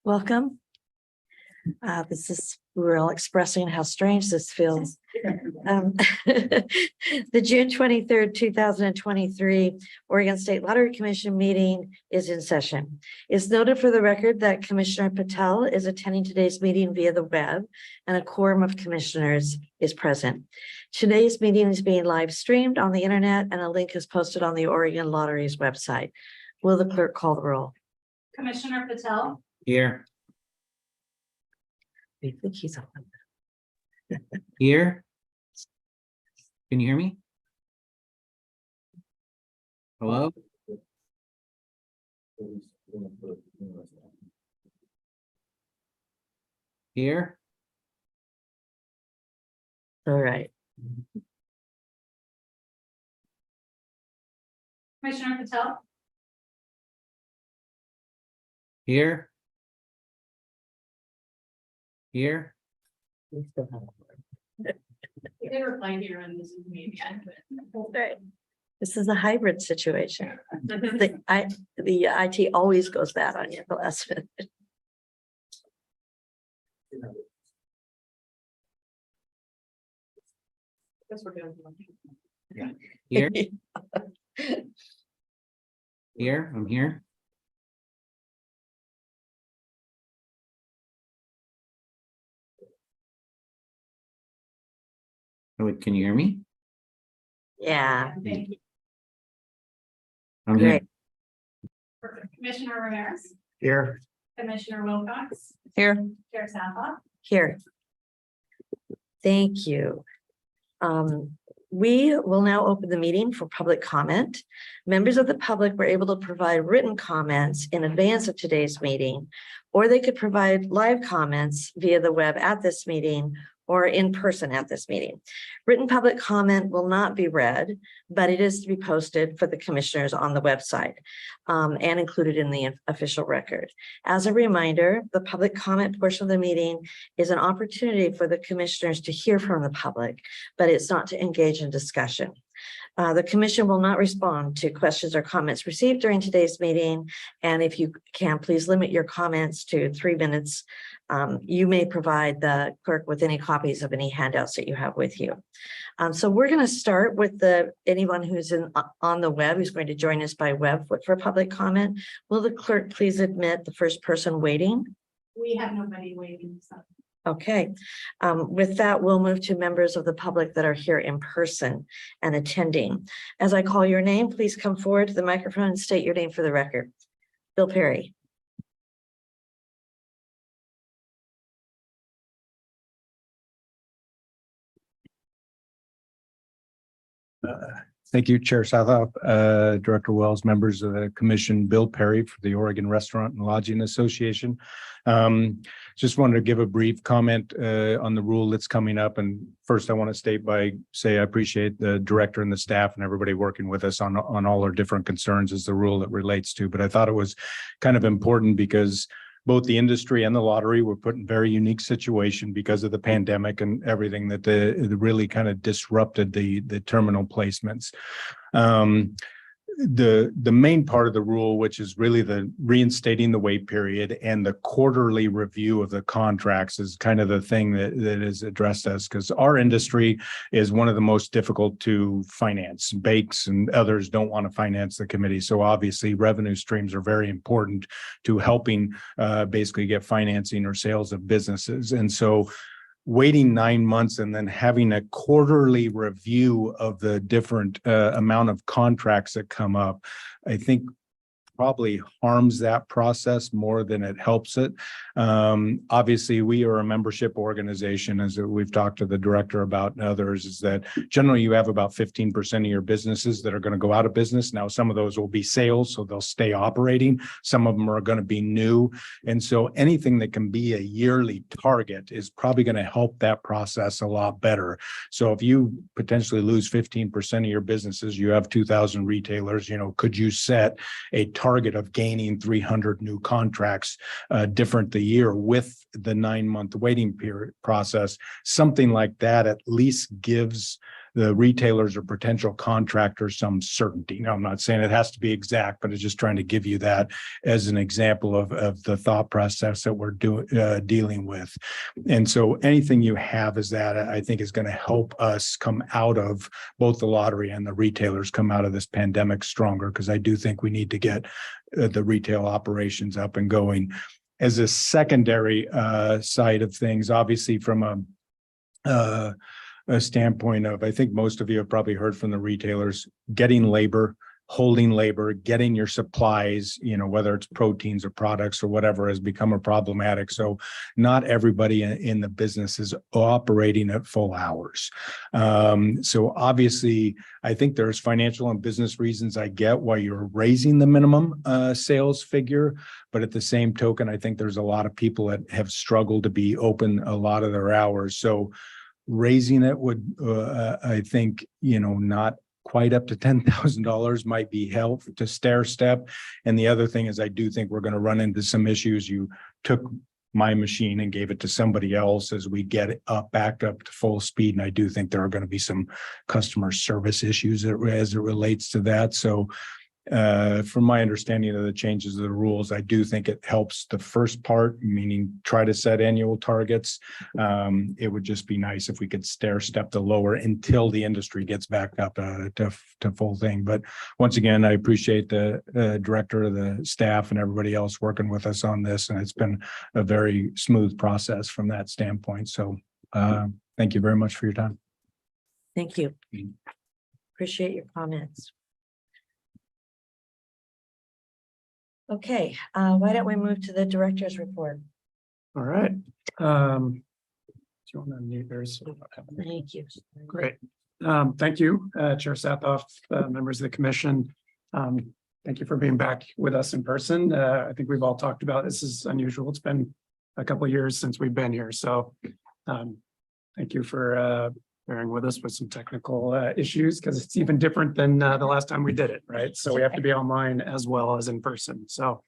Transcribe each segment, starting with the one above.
Welcome. We're all expressing how strange this feels. The June 23rd, 2023 Oregon State Lottery Commission meeting is in session. It's noted for the record that Commissioner Patel is attending today's meeting via the web and a quorum of commissioners is present. Today's meeting is being live streamed on the internet and a link is posted on the Oregon Lottery's website. Will the clerk call the roll? Commissioner Patel, Here. I think he's on. Here. Can you hear me? Hello? Here? All right. Commissioner Patel, Here? Here? We still have a they were playing here on this meeting. quorum. Right. This is a hybrid situation. The IT always goes bad on you at the last minute. Guess we're doing. Here? Here? I'm here. Oh, wait, can you hear me? Yeah, Thank you. I'm here. great. Perfect. Commissioner Ramirez, Here. Commissioner Wilcox, Here. Chair Zappa, Here. Thank you. We will now open the meeting for public comment. Members of the public were able to provide written comments in advance of today's meeting, or they could provide live comments via the web at this meeting or in person at this meeting. Written public comment will not be read, but it is to be posted for the commissioners on the website and included in the official record. As a reminder, the public comment portion of the meeting is an opportunity for the commissioners to hear from the public, but it's not to engage in discussion. The commission will not respond to questions or comments received during today's meeting. And if you can, please limit your comments to 3 minutes. You may provide the clerk with any copies of any handouts that you have with you. So we're going to start with anyone who's on the web who's going to join us by web for public comment. Will the clerk please admit the first person waiting? we have nobody waiting, so. Okay, with that, we'll move to members of the public that are here in person and attending. As I call your name, please come forward to the microphone and state your name for the record. Bill Perry. Thank you, Chair Southop, Director Wells, members of the commission, Bill Perry for the Oregon Restaurant and Lodging Association. Just wanted to give a brief comment on the rule that's coming up. And first, I want to say I appreciate the director and the staff and everybody working with us on all our different concerns as the rule that relates to. But I thought it was kind of important because both the industry and the lottery were put in very unique situation because of the pandemic and everything that really kind of disrupted the terminal placements. The main part of the rule, which is really the reinstating the wait period and the quarterly review of the contracts, is kind of the thing that is addressed us, because our industry is one of the most difficult to finance. Bakes and others don't want to finance the committee. So obviously revenue streams are very important to helping basically get financing or sales of businesses. And so waiting 9 months and then having a quarterly review of the different amount of contracts that come up, I think probably harms that process more than it helps it. Obviously, we are a membership organization, as we've talked to the director about and others, is that generally you have about 15% of your businesses that are going to go out of business. Now, some of those will be sales, so they'll stay operating. Some of them are going to be new. And so anything that can be a yearly target is probably going to help that process a lot better. So if you potentially lose 15% of your businesses, you have 2,000 retailers, could you set a target of gaining 300 new contracts different the year with the 9-month waiting period process? Something like that at least gives the retailers or potential contractors some certainty. Now, I'm not saying it has to be exact, but it's just trying to give you that as an example of the thought process that we're dealing with. And so anything you have is that I think is going to help us come out of both the lottery and the retailers come out of this pandemic stronger, because I do think we need to get the retail operations up and going. As a secondary side of things, obviously from a standpoint of, I think most of you have probably heard from the retailers, getting labor, holding labor, getting your supplies, whether it's proteins or products or whatever, has become a problematic. So not everybody in the business is operating at full hours. So obviously, I think there's financial and business reasons I get why you're raising the minimum sales figure. But at the same token, I think there's a lot of people that have struggled to be open a lot of their hours. So raising it would, I think, not quite up to $10,000 might be helpful to stair step. And the other thing is, I do think we're going to run into some issues. You took my machine and gave it to somebody else as we get it back up to full speed. And I do think there are going to be some customer service issues as it relates to that. So from my understanding of the changes of the rules, I do think it helps the first part, meaning try to set annual targets. It would just be nice if we could stair step the lower until the industry gets back up to full thing. But once again, I appreciate the director, the staff, and everybody else working with us on this. And it's been a very smooth process from that standpoint. So thank you very much for your time. Thank you. Appreciate your comments. Okay, why don't we move to the director's report? All right. Do you want to unmute yours? Thank you. Great. Thank you, Chair Sathoff, members of the commission. Thank you for being back with us in person. I think we've all talked about this is unusual. It's been a couple of years since we've been here. So thank you for bearing with us with some technical issues, because it's even different than the last time we did it, right? So we have to be online as well as in person. So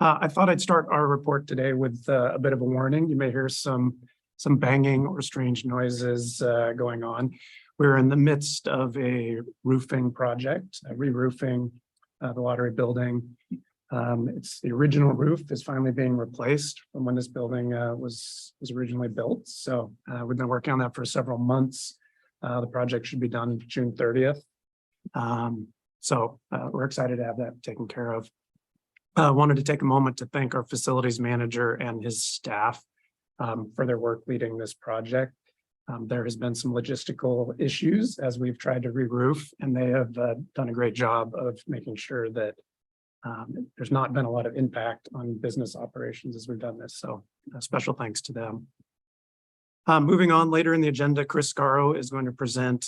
I thought I'd start our report today with a bit of a warning. You may hear some banging or strange noises going on. We're in the midst of a roofing project, re-roofing the lottery building. It's the original roof is finally being replaced from when this building was originally built. So we've been working on that for several months. The project should be done June 30th. So we're excited to have that taken care of. Wanted to take a moment to thank our facilities manager and his staff for their work leading this project. There has been some logistical issues as we've tried to re-roof, and they have done a great job of making sure that there's not been a lot of impact on business operations as we've done this. So special thanks to them. Moving on, later in the agenda, Chris Scarrow is going to present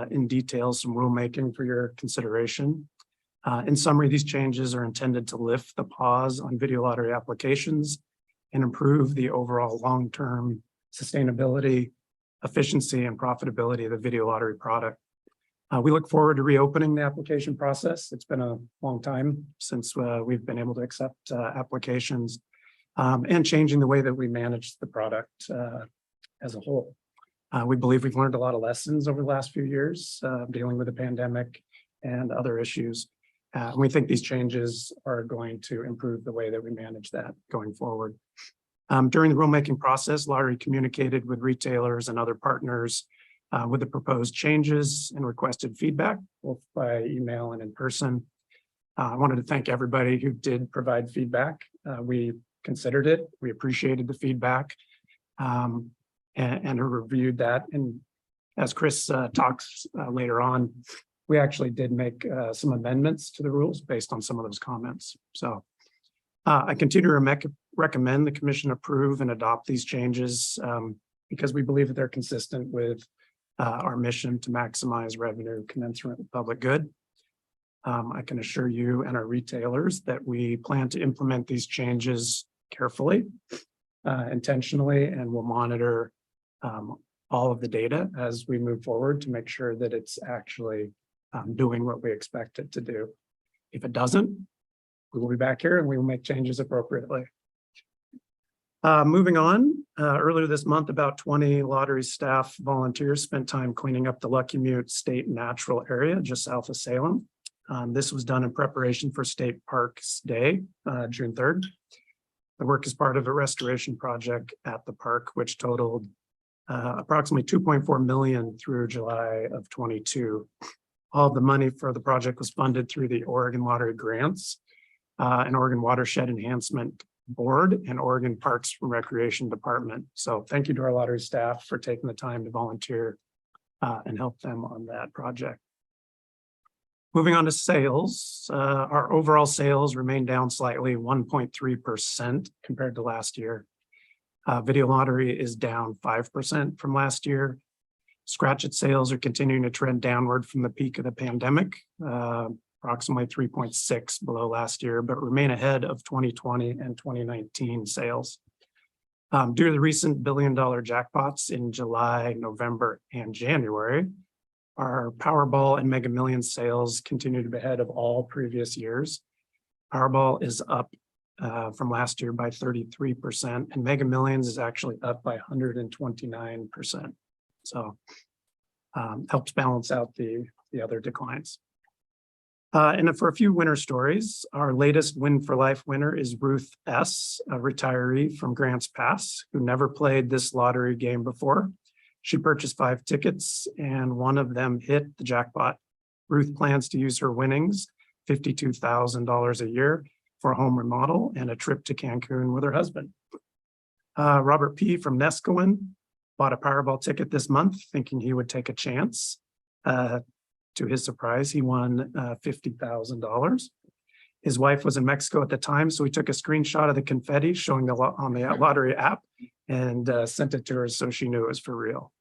in detail some rulemaking for your consideration. In summary, these changes are intended to lift the pause on video lottery applications and improve the overall long-term sustainability, efficiency, and profitability of the video lottery product. We look forward to reopening the application process. It's been a long time since we've been able to accept applications and changing the way that we manage the product as a whole. We believe we've learned a lot of lessons over the last few years dealing with the pandemic and other issues. We think these changes are going to improve the way that we manage that going forward. During the rulemaking process, Lottery communicated with retailers and other partners with the proposed changes and requested feedback, both by email and in person. I wanted to thank everybody who did provide feedback. We considered it, we appreciated the feedback, and reviewed that. And as Chris talks later on, we actually did make some amendments to the rules based on some of those comments. So I continue to recommend the commission approve and adopt these changes because we believe that they're consistent with our mission to maximize revenue commensurate with public good. I can assure you and our retailers that we plan to implement these changes carefully, intentionally, and we'll monitor all of the data as we move forward to make sure that it's actually doing what we expect it to do. If it doesn't, we will be back here and we will make changes appropriately. Moving on, Earlier this month, about 20 lottery staff volunteers spent time cleaning up the Lucky Mute State Natural Area just south of Salem. This was done in preparation for State Parks Day, June 3rd. The work is part of a restoration project at the park, which totaled approximately 2.4 million through July of 22. All of the money for the project was funded through the Oregon Lottery grants, and Oregon Watershed Enhancement Board and Oregon Parks and Recreation Department. So thank you to our lottery staff for taking the time to volunteer and help them on that project. Moving on to sales, our overall sales remained down slightly 1.3% compared to last year. Video lottery is down 5% from last year. Scratch It sales are continuing to trend downward from the peak of the pandemic, approximately 3.6 below last year, but remain ahead of 2020 and 2019 sales. Due to the recent billion-dollar jackpots in July, November, and January, our Powerball and Mega Millions sales continue to be ahead of all previous years. Powerball is up from last year by 33%, and Mega Millions is actually up by 129%. So helps balance out the other declines. And for a few winner stories, our latest Win for Life winner is Ruth S., a retiree from Grants Pass, who never played this lottery game before. She purchased 5 tickets and one of them hit the jackpot. Ruth plans to use her winnings, $52,000 a year, for a home remodel and a trip to Cancun with her husband. Robert P. from Neskowen bought a Powerball ticket this month, thinking he would take a chance. To his surprise, he won $50,000. His wife was in Mexico at the time, so he took a screenshot of the confetti showing on the lottery app and sent it to her so she knew it was for real.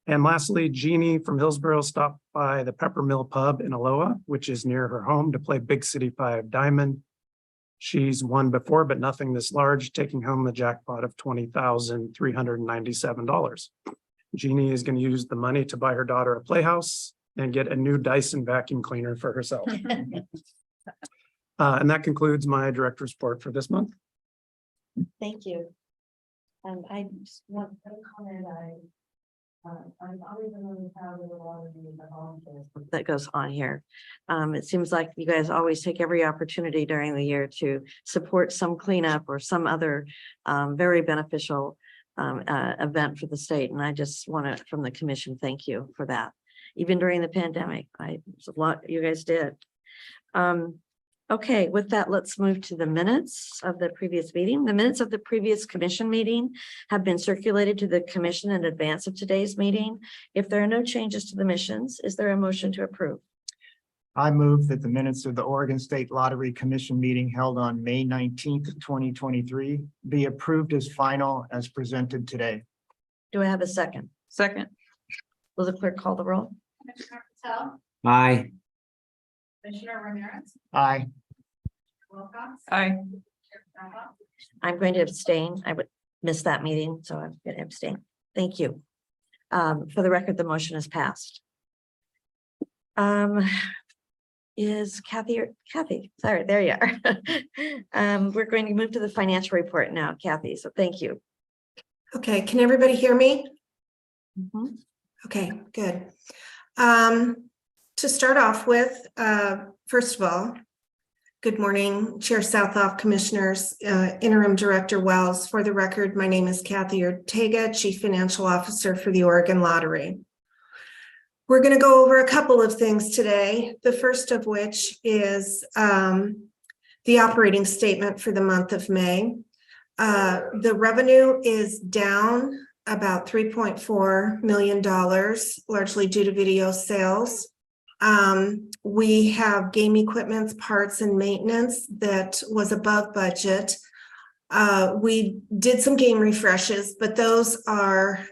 And lastly, Jeannie from Hillsborough stopped by the Pepper Mill Pub in Aloha, which is near her home, to play Big City 5 Diamond. She's won before, but nothing this large, taking home the jackpot of $20,397. Jeannie is going to use the money to buy her daughter a playhouse and get a new Dyson vacuum cleaner for herself. And that concludes my director's report for this month. Thank you. I just want to comment, I'm always really proud of a lot of the volunteers that goes on here. It seems like you guys always take every opportunity during the year to support some cleanup or some other very beneficial event for the state. And I just want to, from the commission, thank you for that. Even during the pandemic, there's a lot you guys did. Okay, with that, let's move to the minutes of the previous meeting. The minutes of the previous commission meeting have been circulated to the commission in advance of today's meeting. If there are no changes to the missions, is there a motion to approve? I move that the minutes of the Oregon State Lottery Commission meeting held on May 19th, 2023 be approved as final as presented today. Do I have a second? Second. Will the clerk call the roll? Commissioner Patel, Aye. Commissioner Ramirez, Aye. Wilcox. Aye. Chair Zappa. I'm going to abstain. I would miss that meeting, so I'm going to abstain. Thank you. For the record, the motion is passed. Is Kathy, sorry, there you are. We're going to move to the financial report now, Kathy, so thank you. Okay, can everybody hear me? Mhm. Okay, good. To start off with, first of all, good morning, Chair Southoff, Commissioners, Interim Director Wells. For the record, my name is Kathy Ortega, Chief Financial Officer for the Oregon Lottery. We're going to go over a couple of things today, the first of which is the operating statement for the month of May. The revenue is down about $3.4 million, largely due to video sales. We have game equipment, parts, and maintenance that was above budget. We did some game refreshes, but those are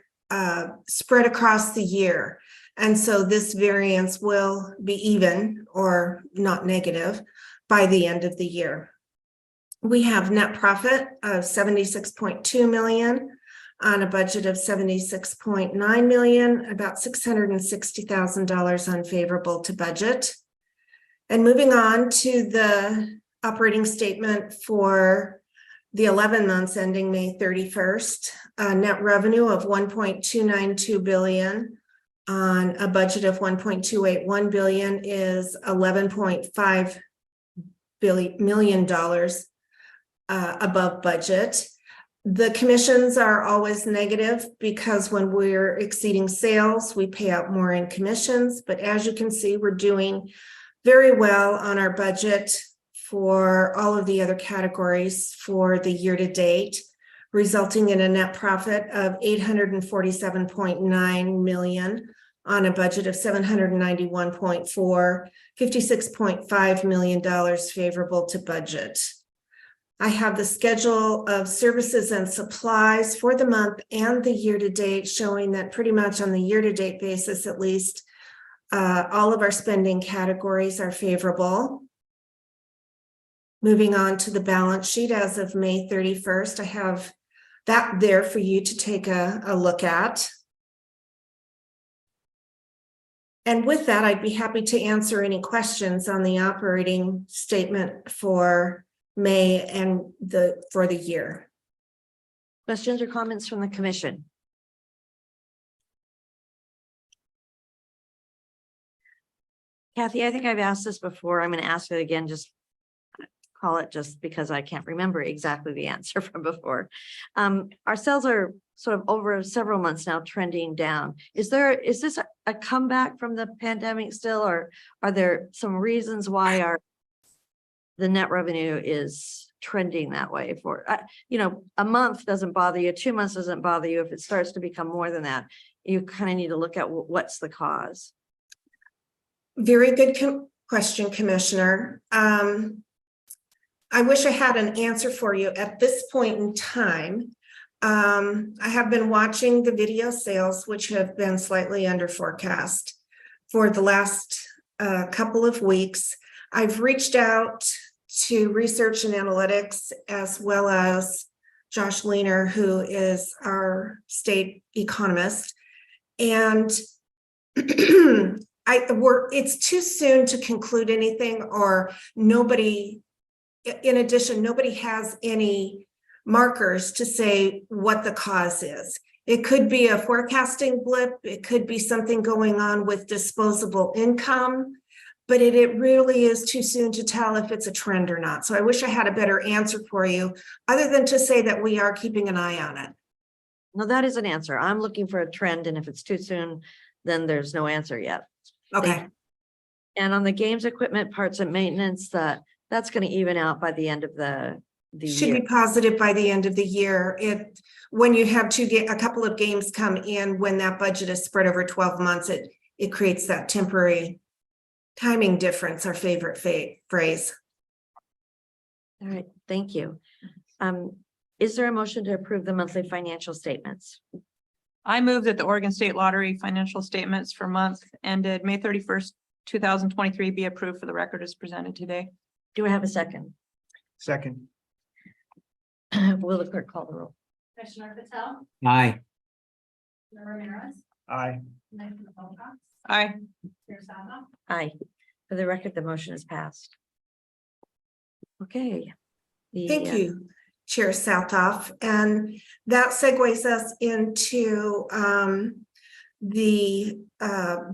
spread across the year. And so this variance will be even or not negative by the end of the year. We have net profit of $76.2 million on a budget of $76.9 million, about $660,000 unfavorable to budget. And moving on to the operating statement for the 11 months ending May 31st, net revenue of 1.292 billion on a budget of 1.281 billion is $11.5 million above budget. The commissions are always negative because when we're exceeding sales, we pay out more in commissions. But as you can see, we're doing very well on our budget for all of the other categories for the year to date, resulting in a net profit of 847.9 million on a budget of 791.4, $56.5 million favorable to budget. I have the schedule of services and supplies for the month and the year to date, showing that pretty much on the year to date basis, at least, all of our spending categories are favorable. Moving on to the balance sheet as of May 31st, I have that there for you to take a look at. And with that, I'd be happy to answer any questions on the operating statement for May and for the year. Questions or comments from the commission? Kathy, I think I've asked this before. I'm going to ask it again, just call it just because I can't remember exactly the answer from before. Our sales are sort of over several months now trending down. Is this a comeback from the pandemic still, or are there some reasons why the net revenue is trending that way? For a month doesn't bother you, 2 months doesn't bother you. If it starts to become more than that, you kind of need to look at what's the cause. Very good question, Commissioner. I wish I had an answer for you at this point in time. I have been watching the video sales, which have been slightly under forecast for the last couple of weeks. I've reached out to Research and Analytics as well as Josh Leaner, who is our state economist. And it's too soon to conclude anything, or nobody has any markers to say what the cause is. It could be a forecasting blip. It could be something going on with disposable income, but it really is too soon to tell if it's a trend or not. So I wish I had a better answer for you, other than to say that we are keeping an eye on it. No, that is an answer. I'm looking for a trend, and if it's too soon, then there's no answer yet. Okay. And on the games equipment parts and maintenance, that's going to even out by the end of the Should year. be positive by the end of the year. When you have a couple of games come in, when that budget is spread over 12 months, it creates that temporary timing difference, our favorite phrase. All right, thank you. Is there a motion to approve the monthly financial statements? I move that the Oregon State Lottery financial statements for month ended May 31st, 2023 be approved for the record as presented today. Do I have a second? Second. Will the clerk call the roll? Commissioner Patel, Aye. Commissioner Ramirez, Aye. Commissioner Wilcox, Aye. Chair Sabah. Aye. For the record, the motion is passed. Okay. Thank you, Chair Saltoff. And that segues us into the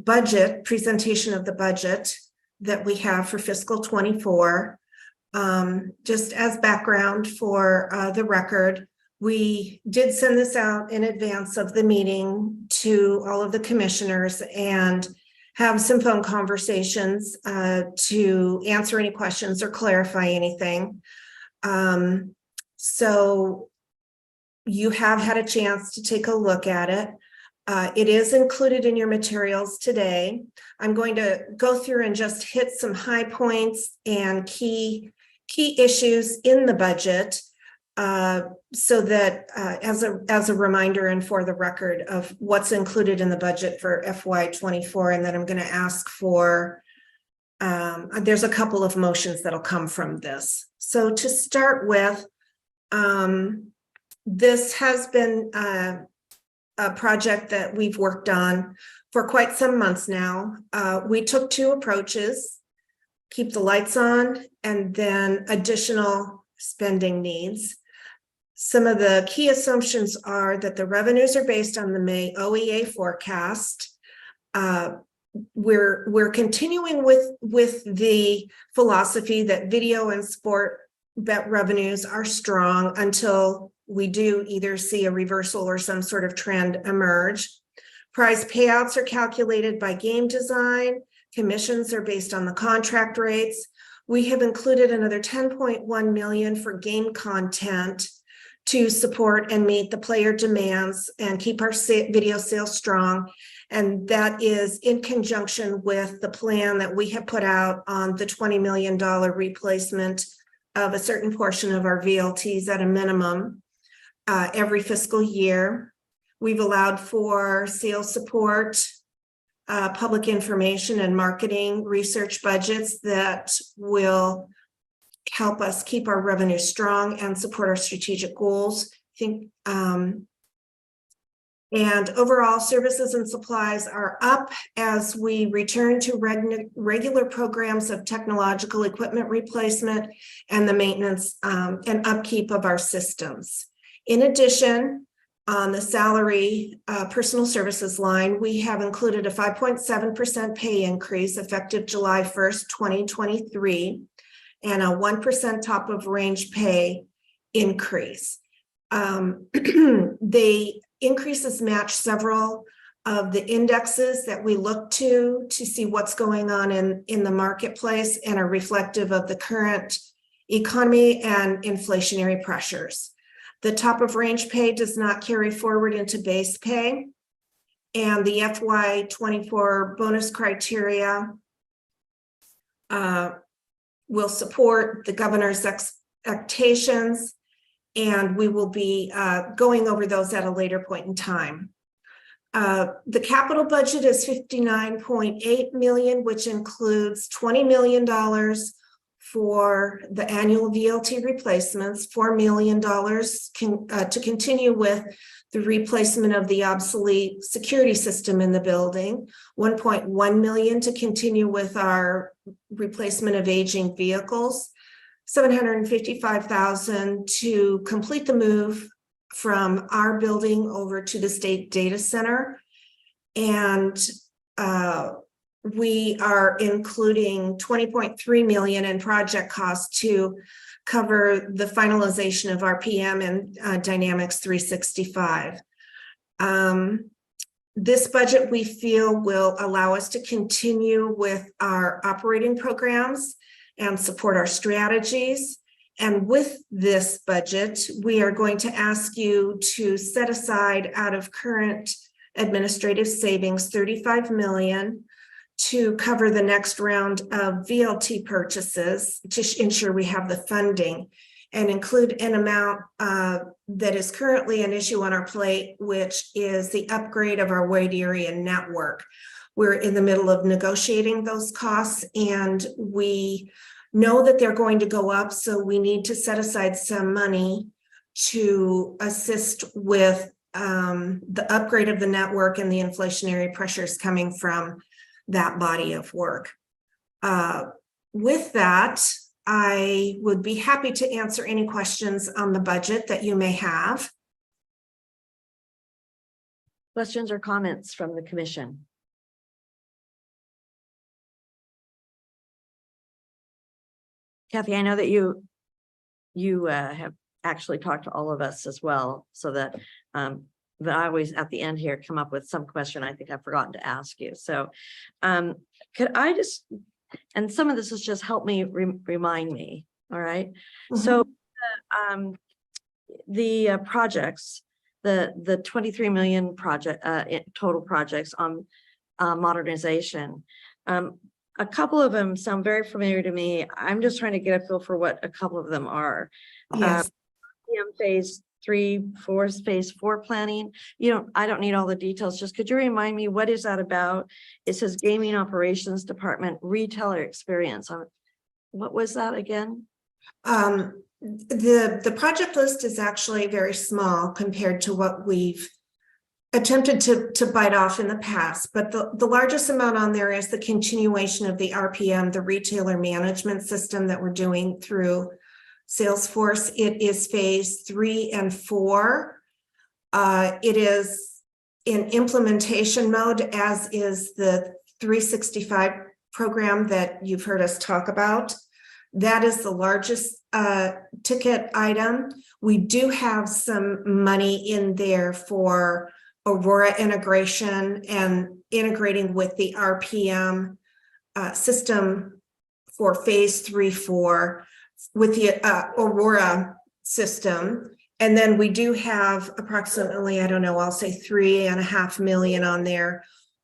budget presentation of the budget that we have for fiscal 24. Just as background for the record, we did send this out in advance of the meeting to all of the commissioners and have some phone conversations to answer any questions or clarify anything. So you have had a chance to take a look at it. It is included in your materials today. I'm going to go through and just hit some high points and key issues in the budget so that as a reminder and for the record of what's included in the budget for FY24. And then I'm going to ask for, there's a couple of motions that'll come from this. So to start with, this has been a project that we've worked on for quite some months now. We took two approaches: keep the lights on and then additional spending needs. Some of the key assumptions are that the revenues are based on the May OEA forecast. We're continuing with the philosophy that video and sport bet revenues are strong until we do either see a reversal or some sort of trend emerge. Prize payouts are calculated by game design. Commissions are based on the contract rates. We have included another 10.1 million for game content to support and meet the player demands and keep our video sales strong. And that is in conjunction with the plan that we have put out on the $20 million replacement of a certain portion of our VLTs at a minimum every fiscal year. We've allowed for sales support, public information and marketing research budgets that will help us keep our revenue strong and support our strategic goals. And overall services and supplies are up as we return to regular programs of technological equipment replacement and the maintenance and upkeep of our systems. In addition, on the salary personal services line, we have included a 5.7% pay increase effective July 1st, 2023, and a 1% top of range pay increase. The increases match several of the indexes that we look to see what's going on in the marketplace and are reflective of the current economy and inflationary pressures. The top of range pay does not carry forward into base pay, and the FY24 bonus criteria will support the governor's expectations, and we will be going over those at a later point in time. The capital budget is $59.8 million, which includes $20 million for the annual VLT replacements, $4 million to continue with the replacement of the obsolete security system in the building, $1.1 million to continue with our replacement of aging vehicles, $755,000 to complete the move from our building over to the state data center. And we are including $20.3 million in project costs to cover the finalization of RPM and Dynamics 365. This budget, we feel, will allow us to continue with our operating programs and support our strategies. And with this budget, we are going to ask you to set aside out of current administrative savings $35 million to cover the next round of VLT purchases to ensure we have the funding, and include an amount that is currently an issue on our plate, which is the upgrade of our wide area network. We're in the middle of negotiating those costs, and we know that they're going to go up, so we need to set aside some money to assist with the upgrade of the network and the inflationary pressures coming from that body of work. With that, I would be happy to answer any questions on the budget that you may have. Questions or comments from the commission? Kathy, I know that you have actually talked to all of us as well, so that but I always at the end here come up with some question I think I've forgotten to ask you. So could I just, and some of this is just help me remind me, all right? So the projects, the 23 million project total projects on modernization, a couple of them sound very familiar to me. I'm just trying to get a feel for what a couple of them are. Yes. Phase 3, 4, phase 4 planning. I don't need all the details. Just could you remind me, what is that about? It says gaming operations department, retailer experience. What was that again? The project list is actually very small compared to what we've attempted to bite off in the past, but the largest amount on there is the continuation of the RPM, the retailer management system that we're doing through Salesforce. It is phase 3 and 4. It is in implementation mode, as is the 365 program that you've heard us talk about. That is the largest ticket item. We do have some money in there for Aurora integration and integrating with the RPM system for phase 3, 4 with the Aurora system. And then we do have approximately, I don't know, I'll say 3.5 million on there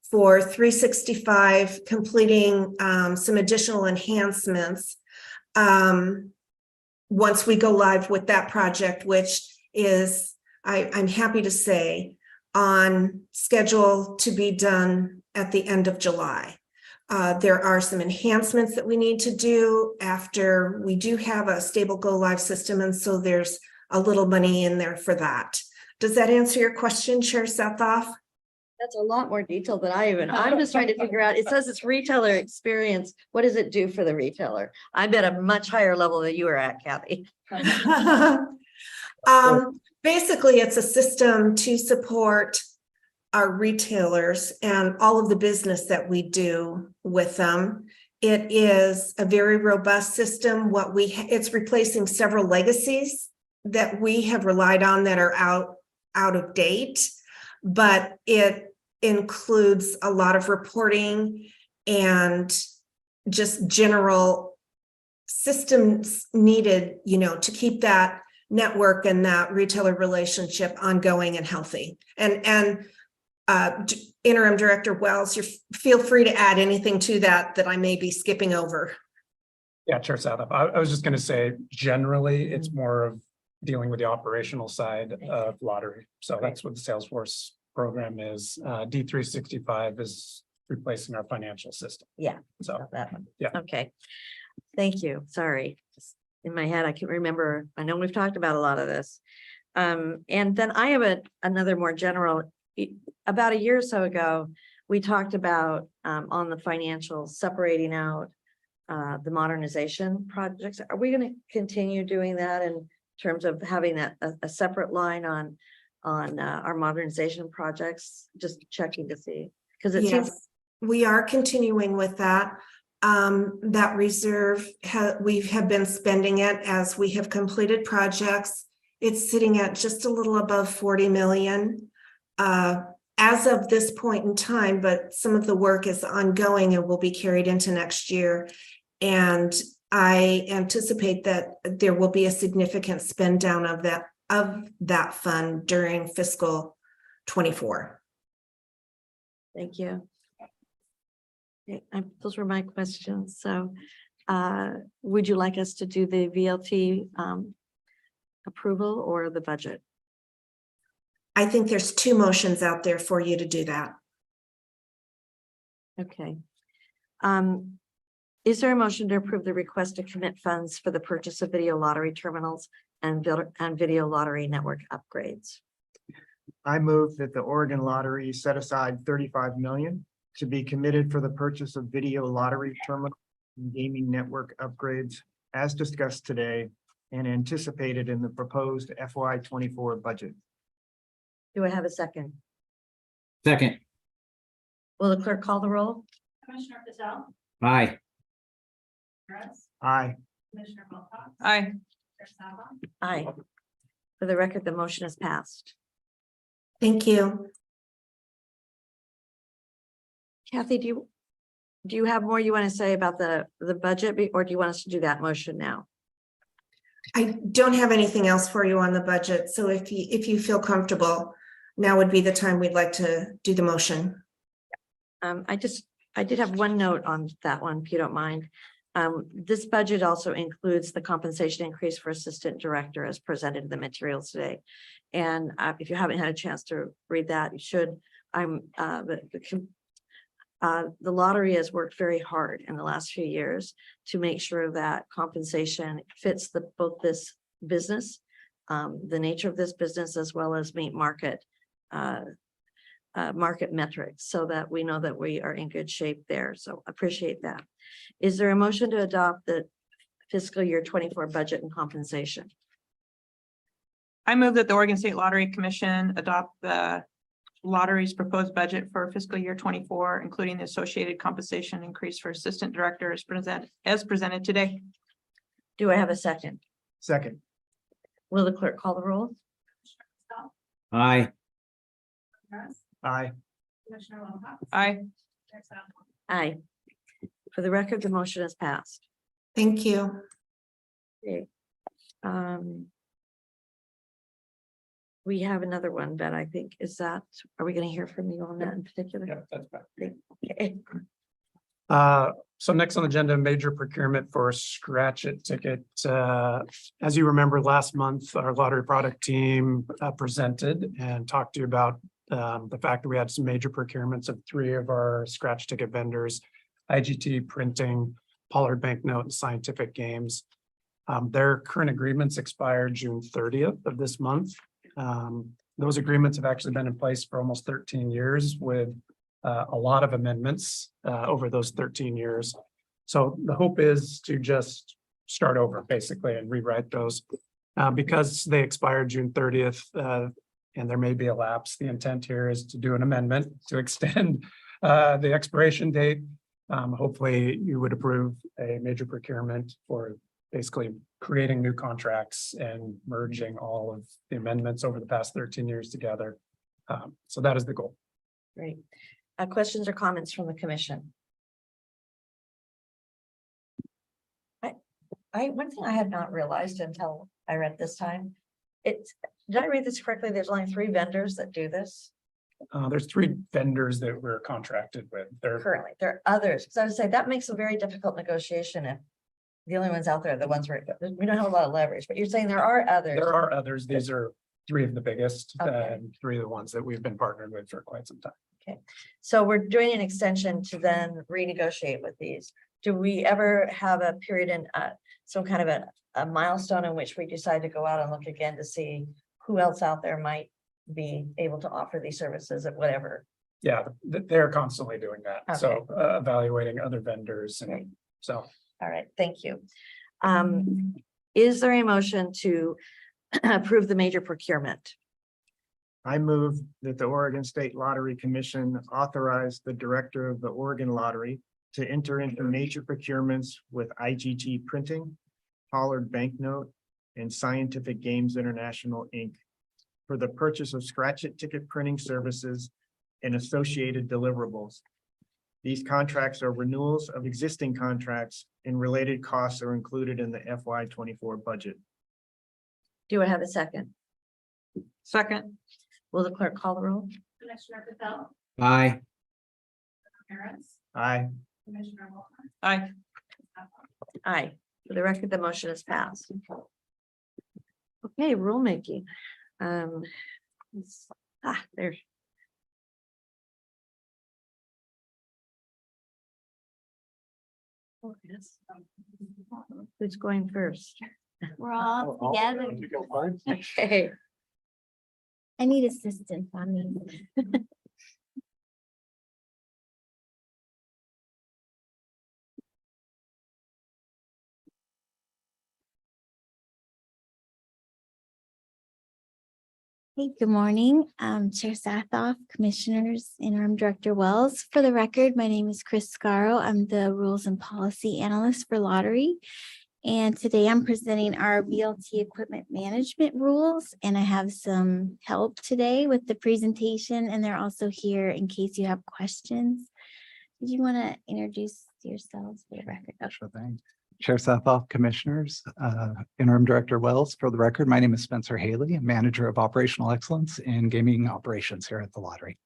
for 365, completing some additional enhancements. Once we go live with that project, which is, I'm happy to say, on schedule to be done at the end of July. There are some enhancements that we need to do after we do have a stable go live system. And so there's a little money in there for that. Does that answer your question, Chair Sathoff? That's a lot more detail than I'm just trying to figure out. It says it's retailer experience. What does it do for the retailer? I'm at a much higher level than you were at, Kathy. Basically, it's a system to support our retailers and all of the business that we do with them. It is a very robust system. It's replacing several legacies that we have relied on that are out of date, but it includes a lot of reporting and just general systems needed, to keep that network and that retailer relationship ongoing and healthy. And Interim Director Wells, feel free to add anything to that I may be skipping over. Yeah, Chair Sathoff, I was just going to say, generally, it's more of dealing with the operational side of lottery. So that's what the Salesforce program is. D365 is replacing our financial system. Yeah. So That one. Yeah. Okay. Thank you. Sorry. Just in my head, I can remember. I know we've talked about a lot of this. And then I have another more general. About a year or so ago, we talked about on the financials separating out the modernization projects. Are we going to continue doing that in terms of having a separate line on our modernization projects? Just checking to see, because it seems we are continuing with that. That reserve, we have been spending it as we have completed projects. It's sitting at just a little above 40 million. As of this point in time, but some of the work is ongoing and will be carried into next year. And I anticipate that there will be a significant spend down of that fund during fiscal 24. Thank you. Okay, those were my questions. So would you like us to do the VLT approval or the budget? I think there's 2 motions out there for you to do that. Okay. Is there a motion to approve the request to commit funds for the purchase of video lottery terminals and video lottery network upgrades? I move that the Oregon Lottery set aside 35 million to be committed for the purchase of video lottery terminal and gaming network upgrades as discussed today and anticipated in the proposed FY24 budget. Do I have a second? Second, Will the clerk call the roll? Commissioner Patel, aye. Harris, Aye. Commissioner Wilcox. Aye. Chair Sabah. Aye. For the record, the motion is passed. Thank you. Kathy, do you have more you want to say about the budget, or do you want us to do that motion now? I don't have anything else for you on the budget. So if you feel comfortable, now would be the time we'd like to do the motion. I did have one note on that one, if you don't mind. This budget also includes the compensation increase for assistant director as presented in the materials today. And if you haven't had a chance to read that, you should. The lottery has worked very hard in the last few years to make sure that compensation fits both this business, the nature of this business, as well as meet market metrics, so that we know that we are in good shape there. So appreciate that. Is there a motion to adopt the fiscal year 24 budget and compensation. I move that the Oregon State Lottery Commission adopt the lottery's proposed budget for fiscal year 24, including the associated compensation increase for assistant director as presented today. Do I have a second? Second. Will the clerk call the roll? Commissioner Castel, Aye. Harris, Aye. Commissioner Wilcox. Aye. Chair Sabah. Aye. For the record, the motion is passed. Thank you. Okay. We have another one, but I think are we going to hear from you on that in particular? Yeah, that's fine. Okay. So next on the agenda, major procurement for Scratch It ticket. As you remember, last month, our lottery product team presented and talked to you about the fact that we had some major procurements of 3 of our scratch ticket vendors, IGT Printing, Pollard Banknote, and Scientific Games. Their current agreements expire June 30th of this month. Those agreements have actually been in place for almost 13 years with a lot of amendments over those 13 years. So the hope is to just start over basically and rewrite those. Because they expire June 30th and there may be a lapse, the intent here is to do an amendment to extend the expiration date. Hopefully you would approve a major procurement for basically creating new contracts and merging all of the amendments over the past 13 years together. So that is the goal. Great. Questions or comments from the commission? One thing I had not realized until I read this time, did I read this correctly? There's only 3 vendors that do this There's 3 vendors that we're contracted with. They're currently. There are others, because I would say that makes a very difficult negotiation if the only ones out there are the ones where we don't have a lot of leverage, but you're saying there are others. There are others. These are 3 of the biggest Okay. and 3 of the ones that we've been partnered with for quite some time. So we're doing an extension to then renegotiate with these. Do we ever have a period in some kind of a milestone in which we decide to go out and look again to see who else out there might be able to offer these services at whatever? Yeah, they're constantly doing that. So evaluating other vendors Great. and so. All right, thank you. Is there a motion to approve the major procurement? I move that the Oregon State Lottery Commission authorize the Director of the Oregon Lottery to enter into major procurements with IGT Printing, Pollard Banknote, and Scientific Games International, Inc. for the purchase of Scratch It ticket printing services and associated deliverables. These contracts are renewals of existing contracts and related costs are included in the FY 24 budget. Do I have a second? Second. Will the clerk call the roll? Commissioner Castel, Aye. Harris, Aye. Commissioner Wilcox. Aye. Aye. For the record, the motion is passed. Okay, rulemaking. There's. Oh, yes. Who's going first? We're all together. Okay. I need assistance on these. Hey, good morning, Chair Sathoff, Commissioners, Interim Director Wells. For the record, my name is Chris Scaro. I'm the Rules and Policy Analyst for Lottery. And today I'm presenting our VLT equipment management rules, and I have some help today with the presentation, and they're also here in case you have questions. Did you want to introduce yourselves for the record? Okay. Sure thing. Chair Sathoff, Commissioners, Interim Director Wells. For the record, my name is Spencer Haley, Manager of Operational Excellence in Gaming Operations here at the Lottery.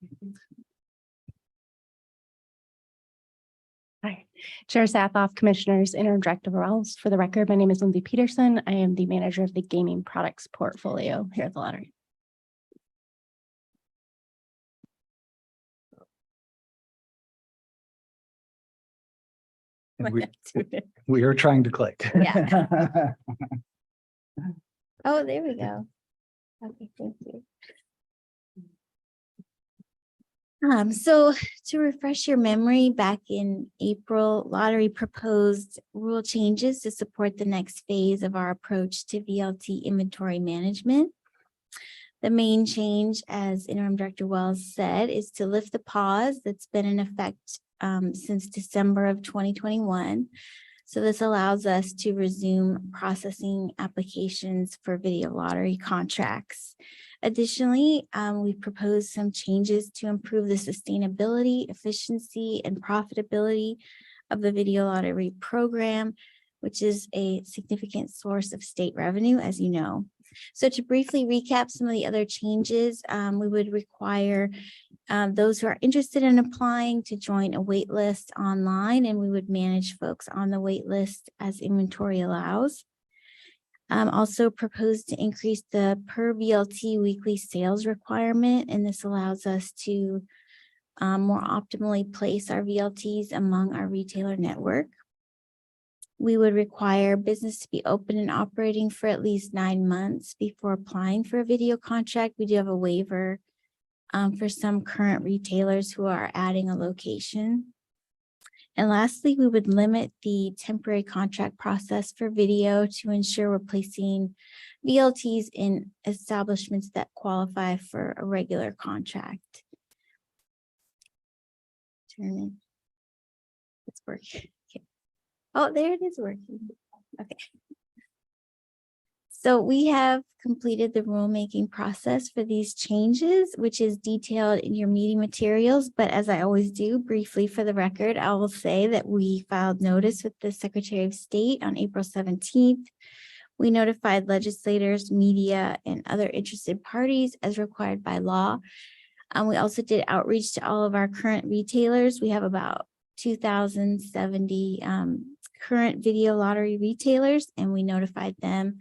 Hi, Chair Sathoff, Commissioners, Interim Director Wells. For the record, my name is Lindsay Peterson. I am the manager of the gaming products portfolio here at the Lottery. And we are trying to click. Yeah. Oh, there we go. Okay, thank you. So to refresh your memory, back in April, Lottery proposed rule changes to support the next phase of our approach to VLT inventory management. The main change, as Interim Director Wells said, is to lift the pause that's been in effect since December of 2021. So this allows us to resume processing applications for video lottery contracts. Additionally, we proposed some changes to improve the sustainability, efficiency, and profitability of the video lottery program, which is a significant source of state revenue, as you know. So to briefly recap some of the other changes, we would require those who are interested in applying to join a wait list online, and we would manage folks on the wait list as inventory allows. Also proposed to increase the per VLT weekly sales requirement, and this allows us to more optimally place our VLTs among our retailer network. We would require business to be open and operating for at least 9 months before applying for a video contract. We do have a waiver for some current retailers who are adding a location. And lastly, we would limit the temporary contract process for video to ensure we're placing VLTs in establishments that qualify for a regular contract. Turn it. It's working. Okay. Oh, there it is working. Okay. So we have completed the rulemaking process for these changes, which is detailed in your meeting materials. But as I always do, briefly for the record, I will say that we filed notice with the Secretary of State on April 17th. We notified legislators, media, and other interested parties as required by law. We also did outreach to all of our current retailers. We have about 2,070 current video lottery retailers, and we notified them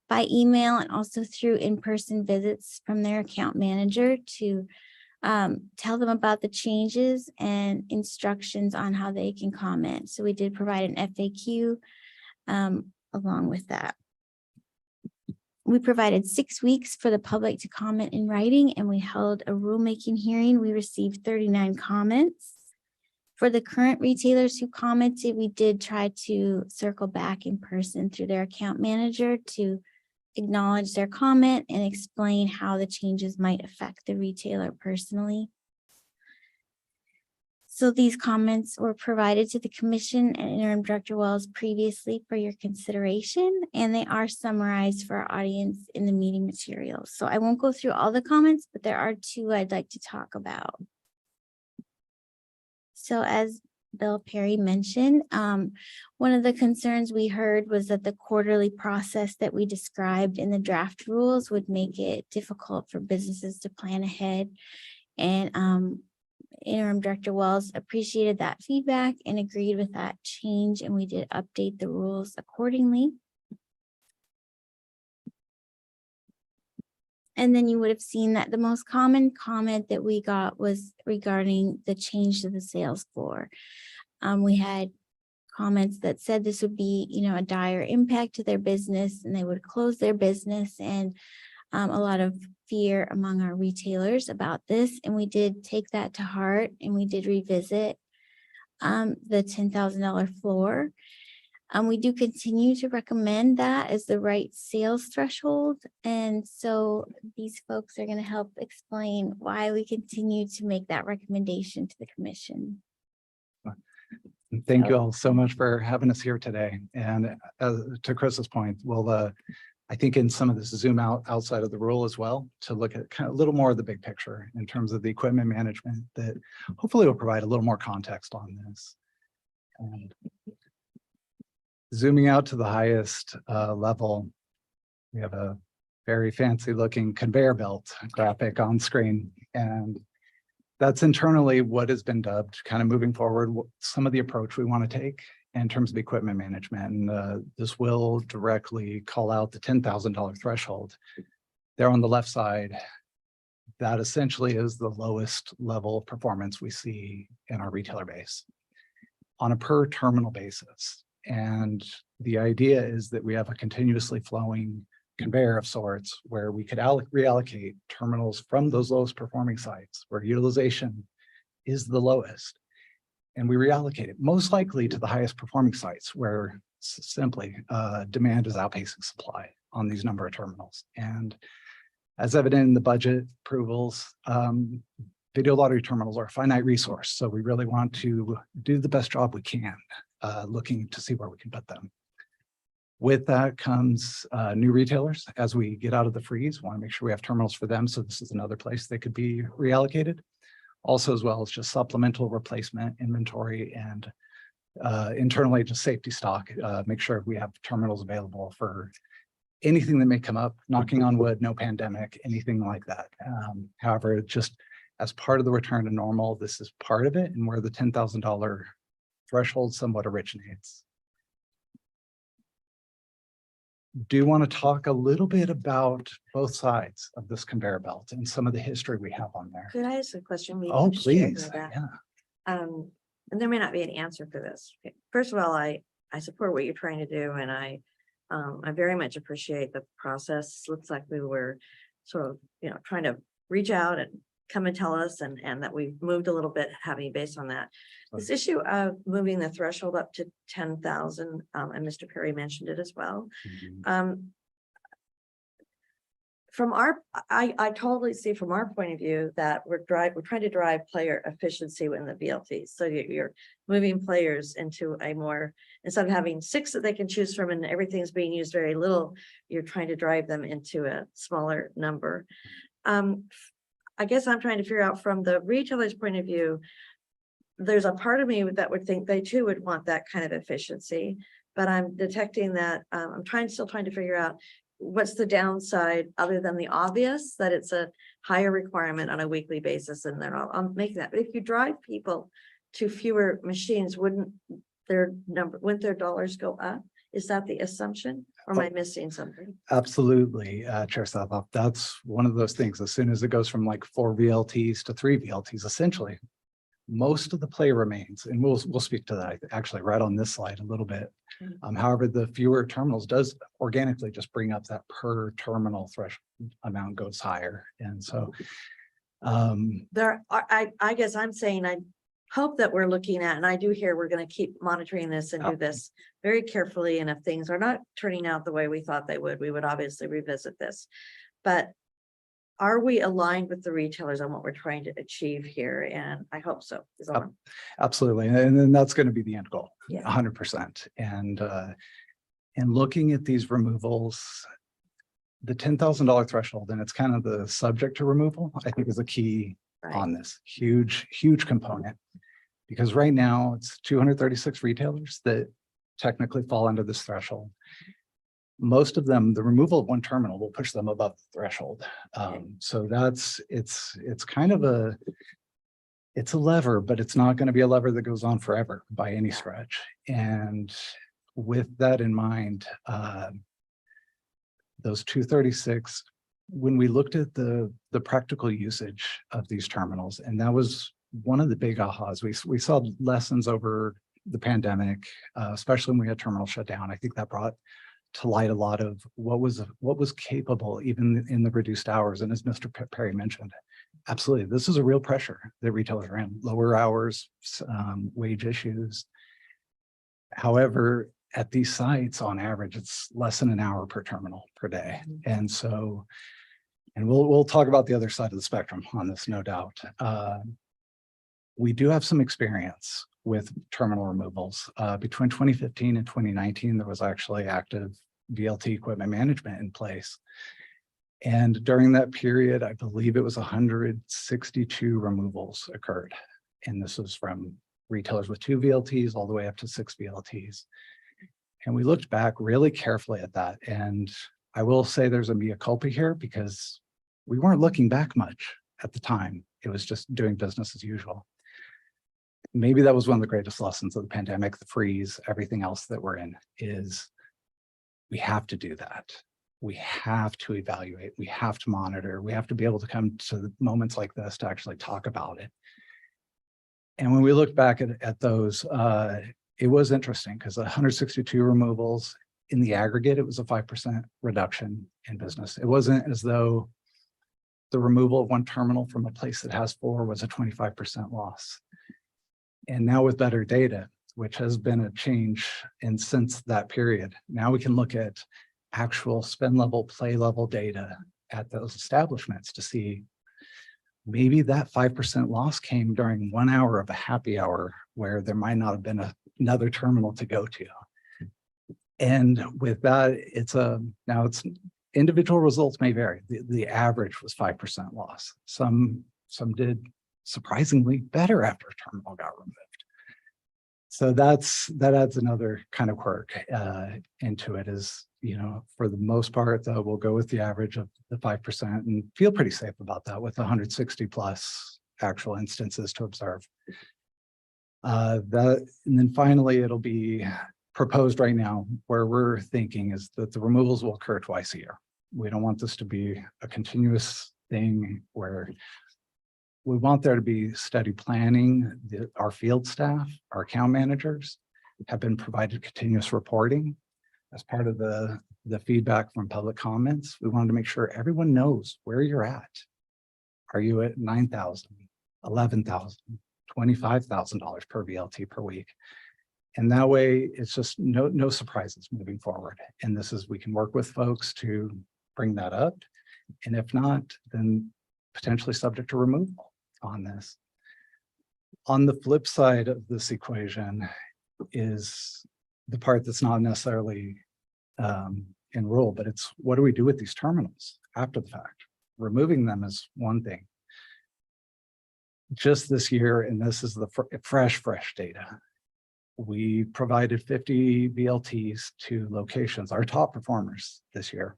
by email and also through in-person visits from their account manager to tell them about the changes and instructions on how they can comment. So we did provide an FAQ along with that. We provided 6 weeks for the public to comment in writing, and we held a rulemaking hearing. We received 39 comments. For the current retailers who commented, we did try to circle back in person through their account manager to acknowledge their comment and explain how the changes might affect the retailer personally. So these comments were provided to the Commission and Interim Director Wells previously for your consideration, and they are summarized for our audience in the meeting materials. So I won't go through all the comments, but there are 2 I'd like to talk about. So as Bill Perry mentioned, one of the concerns we heard was that the quarterly process that we described in the draft rules would make it difficult for businesses to plan ahead. And Interim Director Wells appreciated that feedback and agreed with that change, and we did update the rules accordingly. And then you would have seen that the most common comment that we got was regarding the change to the sales floor. We had comments that said this would be, a dire impact to their business and they would close their business, and a lot of fear among our retailers about this. And we did take that to heart, and we did revisit the $10,000 floor. We do continue to recommend that as the right sales threshold. And so these folks are going to help explain why we continue to make that recommendation to the Commission. Thank you all so much for having us here today. And to Chris's point, we'll, I think in some of this zoom out outside of the rule as well to look at kind of a little more of the big picture in terms of the equipment management that hopefully will provide a little more context on this. And zooming out to the highest level, we have a very fancy looking conveyor belt graphic on screen. And that's internally what has been dubbed kind of moving forward, some of the approach we want to take in terms of equipment management. And this will directly call out the $10,000 threshold. There on the left side, that essentially is the lowest level of performance we see in our retailer base on a per terminal basis. And the idea is that we have a continuously flowing conveyor of sorts where we could reallocate terminals from those lowest performing sites where utilization is the lowest. And we reallocate it most likely to the highest performing sites where simply demand is outpacing supply on these number of terminals. And as evident in the budget approvals, video lottery terminals are a finite resource. So we really want to do the best job we can, looking to see where we can put them. With that comes new retailers. As we get out of the freeze, want to make sure we have terminals for them. So this is another place they could be reallocated. Also, as well as just supplemental replacement inventory and internally just safety stock, make sure we have terminals available for anything that may come up, knocking on wood, no pandemic, anything like that. However, just as part of the return to normal, this is part of it and where the $10,000 threshold somewhat originates. Do want to talk a little bit about both sides of this conveyor belt and some of the history we have on there. Could I ask a question? We Oh, can share please. that. Yeah. And there may not be an answer for this. Okay, first of all, I support what you're trying to do, and I very much appreciate the process. Looks like we were sort of, trying to reach out and come and tell us, and that we've moved a little bit heavy based on that. This issue of moving the threshold up to 10,000, and Mr. Perry mentioned it as well. From I totally see from our point of view that we're trying to drive player efficiency in the VLTs. So you're moving players into a more, instead of having 6 that they can choose from and everything's being used very little, you're trying to drive them into a smaller number. I guess I'm trying to figure out from the retailer's point of view, there's a part of me that would think they too would want that kind of efficiency, but I'm detecting that I'm still trying to figure out what's the downside other than the obvious that it's a higher requirement on a weekly basis, and then I'll make that. But if you drive people to fewer machines, wouldn't their dollars go up? Is that the assumption, or am I missing something? Absolutely, Chair Southhoff. That's one of those things. As soon as it goes from like 4 VLTs to 3 VLTs, essentially, most of the play remains, and we'll speak to that actually right on this slide a little bit. However, the fewer terminals does organically just bring up that per terminal threshold amount goes higher, and so I guess I'm saying I hope that we're looking at, and I do hear we're going to keep monitoring this and do this very carefully. And if things are not turning out the way we thought they would, we would obviously revisit this. But are we aligned with the retailers on what we're trying to achieve here? And I hope so. absolutely, and then that's going to be the end goal, Yeah. 100%. And looking at these removals, the $10,000 threshold, and it's kind of the subject to removal, I think is a key on this huge component, because right now it's 236 retailers that technically fall under this threshold. Most of them, the removal of one terminal will push them above the threshold. So it's kind of it's a lever, but it's not going to be a lever that goes on forever by any stretch. And with that in mind, those 236, when we looked at the practical usage of these terminals, and that was one of the big ahas, we saw lessons over the pandemic, especially when we had terminal shut down. I think that brought to light a lot of what was capable even in the reduced hours. And as Mr. Perry mentioned, absolutely, this is a real pressure that retailers are in, lower hours, wage issues. However, at these sites, on average, it's less than an hour per terminal per day. And so, and we'll talk about the other side of the spectrum on this, no doubt. We do have some experience with terminal removals. Between 2015 and 2019, there was actually active VLT equipment management in place. And during that period, I believe it was 162 removals occurred. And this was from retailers with 2 VLTs all the way up to 6 VLTs. And we looked back really carefully at that. And I will say there's a mea culpa here, because we weren't looking back much at the time. It was just doing business as usual. Maybe that was one of the greatest lessons of the pandemic, the freeze, everything else that we're in, is we have to do that. We have to evaluate, we have to monitor, we have to be able to come to moments like this to actually talk about it. And when we look back at those, it was interesting, because 162 removals in the aggregate, it was a 5% reduction in business. It wasn't as though the removal of one terminal from a place that has 4 was a 25% loss. And now with better data, which has been a change and since that period, now we can look at actual spend level, play level data at those establishments to see maybe that 5% loss came during 1 hour of a happy hour where there might not have been another terminal to go to. And with that, now it's individual results may vary. The average was 5% loss. Some did surprisingly better after a terminal got removed. So that adds another kind of quirk into it is, for the most part, though, we'll go with the average of the 5% and feel pretty safe about that with 160 plus actual instances to observe. And then finally, it'll be proposed right now where we're thinking is that the removals will occur twice a year. We don't want this to be a continuous thing where we want there to be steady planning. Our field staff, our account managers have been provided continuous reporting as part of the feedback from public comments. We wanted to make sure everyone knows where you're at. Are you at $9,000, $11,000, $25,000 per VLT per week? And that way it's just no surprises moving forward. And we can work with folks to bring that up. And if not, then potentially subject to removal on this. On the flip side of this equation is the part that's not necessarily in rule, but it's what do we do with these terminals after the fact? Removing them is one thing. Just this year, and this is the fresh data, we provided 50 VLTs to locations, our top performers this year.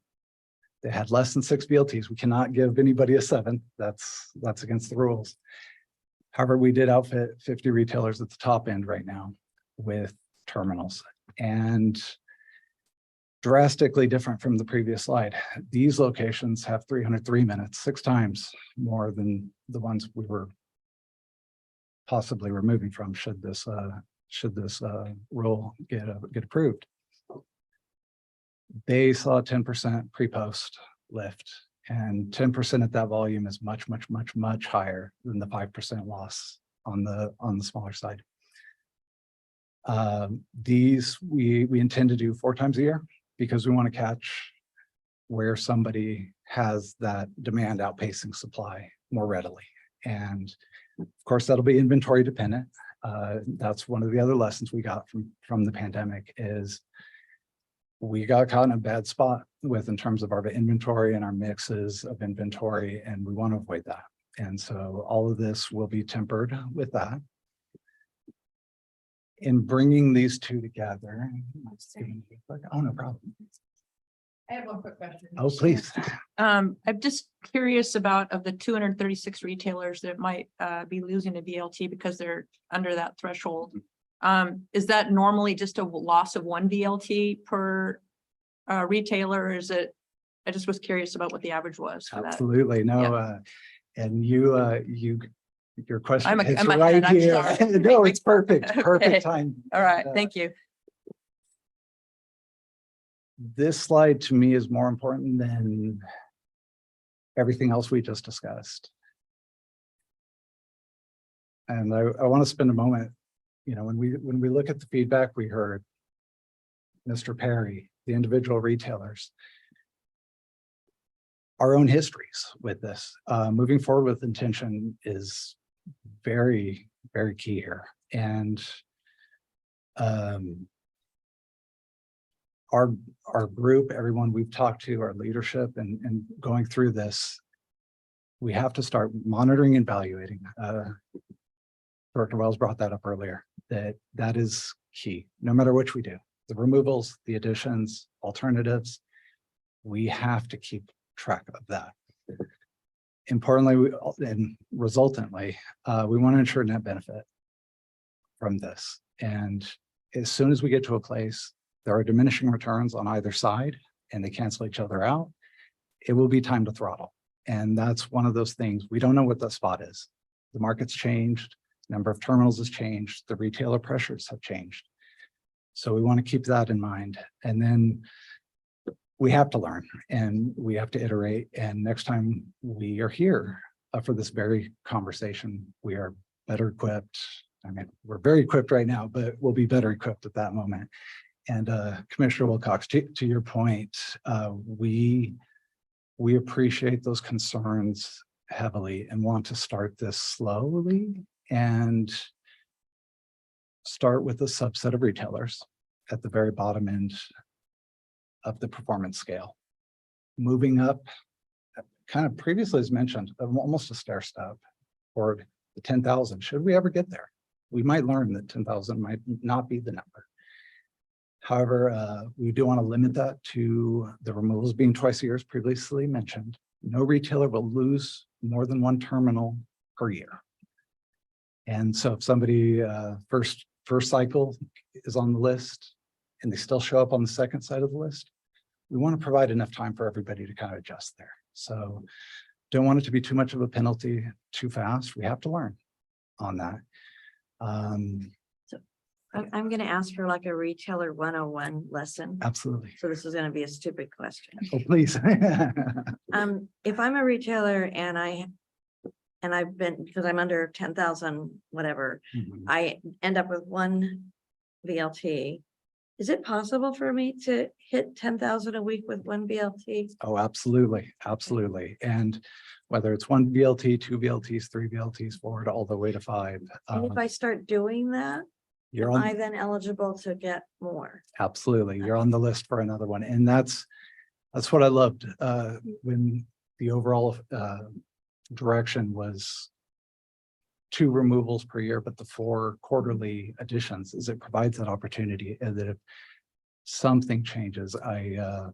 They had less than 6 VLTs. We cannot give anybody a 7. That's against the rules. However, we did outfit 50 retailers at the top end right now with terminals, and drastically different from the previous slide. These locations have 303 minutes, 6 times more than the ones we were possibly removing from should this rule get approved. They saw 10% pre-post lift, and 10% at that volume is much higher than the 5% loss on the smaller side. These we intend to do 4 times a year because we want to catch where somebody has that demand outpacing supply more readily. And of course, that'll be inventory dependent. That's one of the other lessons we got from the pandemic is we got caught in a bad spot in terms of our inventory and our mixes of inventory, and we want to avoid that. And so all of this will be tempered with that. In bringing these two together, oh, no problem. I have one quick question. Oh, please. I'm just curious about of the 236 retailers that might be losing a VLT because they're under that threshold. Is that normally just a loss of 1 VLT per retailer? Or is it? I just was curious about what the average was for that. Absolutely. No. Yeah. And your question is I'm right ahead, I'm here. sorry. No, it's perfect. Okay. Perfect time. All right, thank you. This slide to me is more important than everything else we just discussed. And I want to spend a moment, when we look at the feedback we heard, Mr. Perry, the individual retailers, our own histories with this, moving forward with intention is very, very key here. And our group, everyone we've talked to, our leadership and going through this, we have to start monitoring and evaluating. Director Wells brought that up earlier, that is key, no matter which we do. The removals, the additions, alternatives, we have to keep track of that. Importantly, and resultantly, we want to ensure net benefit from this. And as soon as we get to a place, there are diminishing returns on either side and they cancel each other out, it will be time to throttle. And that's one of those things. We don't know what that spot is. The market's changed, number of terminals has changed, the retailer pressures have changed. So we want to keep that in mind. And then we have to learn and we have to iterate. And next time we are here for this very conversation, we are better equipped. I mean, we're very equipped right now, but we'll be better equipped at that moment. And Commissioner Wilcox, to your point, we appreciate those concerns heavily and want to start this slowly and start with a subset of retailers at the very bottom end of the performance scale. Moving up, kind of previously as mentioned, almost a stair step toward the 10,000. Should we ever get there? We might learn that 10,000 might not be the number. However, we do want to limit that to the removals being twice a year, as previously mentioned. No retailer will lose more than one terminal per year. And so if somebody first cycle is on the list and they still show up on the second side of the list, we want to provide enough time for everybody to kind of adjust there. So don't want it to be too much of a penalty too fast. We have to learn on that. I'm going to ask for like a retailer 101 lesson. Absolutely. So this is going to be a stupid question. Oh, please. If I'm a retailer and I've been, because I'm under 10,000, whatever, Mhm. I end up with one VLT. Is it possible for me to hit 10,000 a week with one VLT? Oh, absolutely. Absolutely. And whether it's one VLT, two VLTs, three VLTs, forward all the way to 5. And if I start doing that, You're am I on, then eligible to get more? absolutely. You're on the list for another one. And that's what I loved when the overall direction was 2 removals per year, but the 4 quarterly additions is it provides that opportunity, and that if something changes, a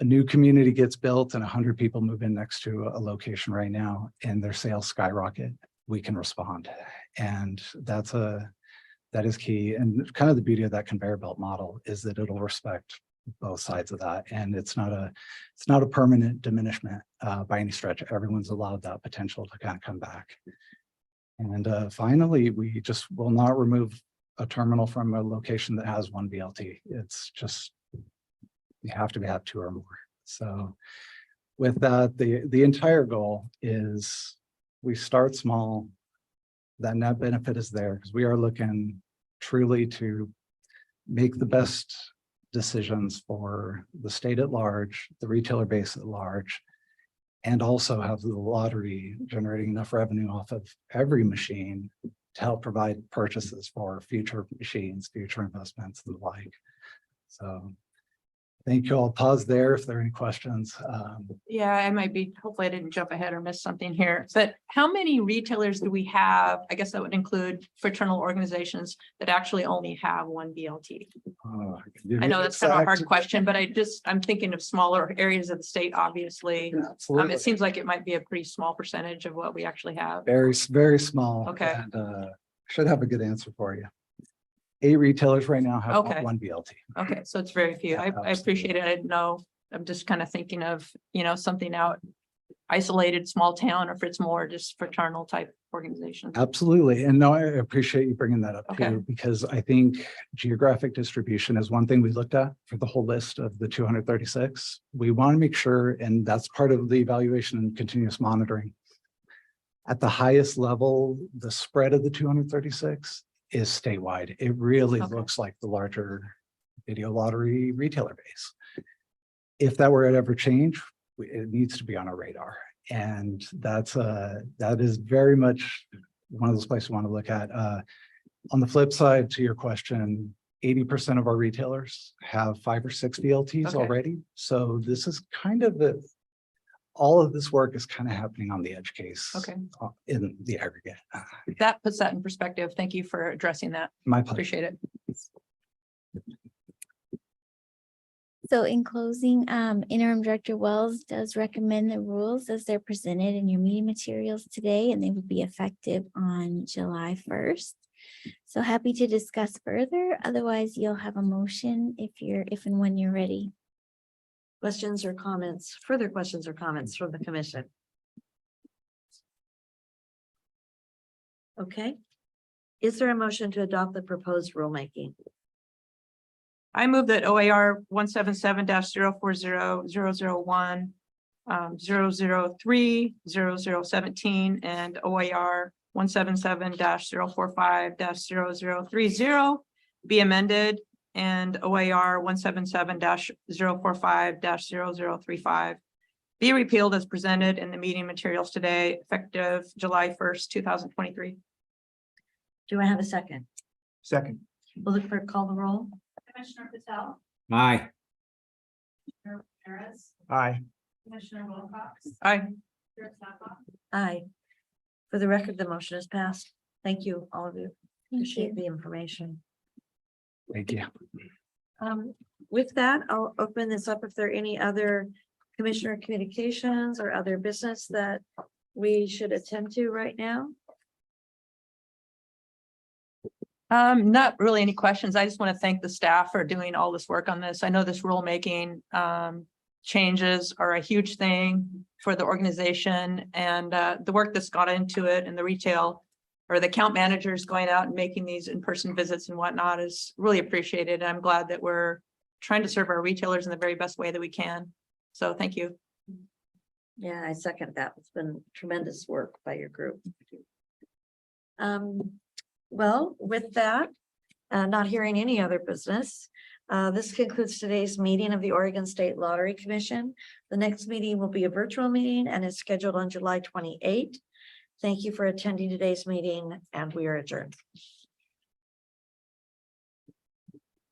new community gets built and 100 people move in next to a location right now and their sales skyrocket, we can respond. And that is key. And kind of the beauty of that conveyor belt model is that it'll respect both sides of that. And it's not a permanent diminishment by any stretch. Everyone's allowed that potential to kind of come back. And finally, we just will not remove a terminal from a location that has one VLT. It's just, you have to have 2 or more. So with that, the entire goal is we start small. That net benefit is there because we are looking truly to make the best decisions for the state at large, the retailer base at large, and also have the lottery generating enough revenue off of every machine to help provide purchases for future machines, future investments and the like. So thank you. I'll pause there if there are any questions. Yeah, I might be, hopefully I didn't jump ahead or miss something here, but how many retailers do we have? I guess that would include fraternal organizations that actually only have one BLT. I know that's kind of a hard question, but I'm thinking of smaller areas of the state, obviously. Absolutely. It seems like it might be a pretty small percentage of what we actually have. Very, very small. Okay. And should have a good answer for you. 8 retailers right now have Okay. one BLT. Okay, so it's very few. Yeah, I appreciate it. I didn't know. I'm just kind of thinking of, something out isolated, small town, or if it's more just fraternal type organization. Absolutely. And no, I appreciate you bringing that up Okay. too, because I think geographic distribution is one thing we looked at for the whole list of the 236. We want to make sure, and that's part of the evaluation and continuous monitoring. At the highest level, the spread of the 236 is statewide. It really Okay. looks like the larger video lottery retailer base. If that were to ever change, it needs to be on our radar. And that is very much one of those places we want to look at. On the flip side to your question, 80% of our retailers have 5 or 6 VLTs Okay. already. So this is kind of all of this work is kind of happening on the edge case. Okay. In the aggregate. That puts that in perspective. Thank you for addressing that. My pleasure. Appreciate it. So in closing, Interim Director Wells does recommend the rules as they're presented in your meeting materials today, and they will be effective on July 1st. So happy to discuss further. Otherwise, you'll have a motion if and when you're ready. Questions or comments, further questions or comments from the commission? Okay. Is there a motion to adopt the proposed rulemaking? I move that OAR 177-040-001, 003, 0017, and OAR 177-045-0030 be amended, and OAR 177-045-0035 be repealed as presented in the meeting materials today, effective July 1st, 2023. Do I have a second? Second. Will the clerk call the roll? Commissioner Patel, Aye. Commissioner Ramirez, Aye. Commissioner Wilcox, Aye. Chair Zappa. Aye. For the record, the motion is passed. Thank you, all of you. Thank Appreciate you. the information. Thank you. With that, I'll open this up if there are any other commissioner communications or other business that we should attend to right now. Not really any questions. I just want to thank the staff for doing all this work on this. I know this rulemaking changes are a huge thing for the organization, and the work that's got into it and the retail or the account managers going out and making these in-person visits and whatnot is really appreciated. I'm glad that we're trying to serve our retailers in the very best way that we can. So thank you. Yeah, I second that. It's been tremendous work by your group. Well, with that, not hearing any other business, this concludes today's meeting of the Oregon State Lottery Commission. The next meeting will be a virtual meeting and is scheduled on July 28th. Thank you for attending today's meeting, and we are adjourned.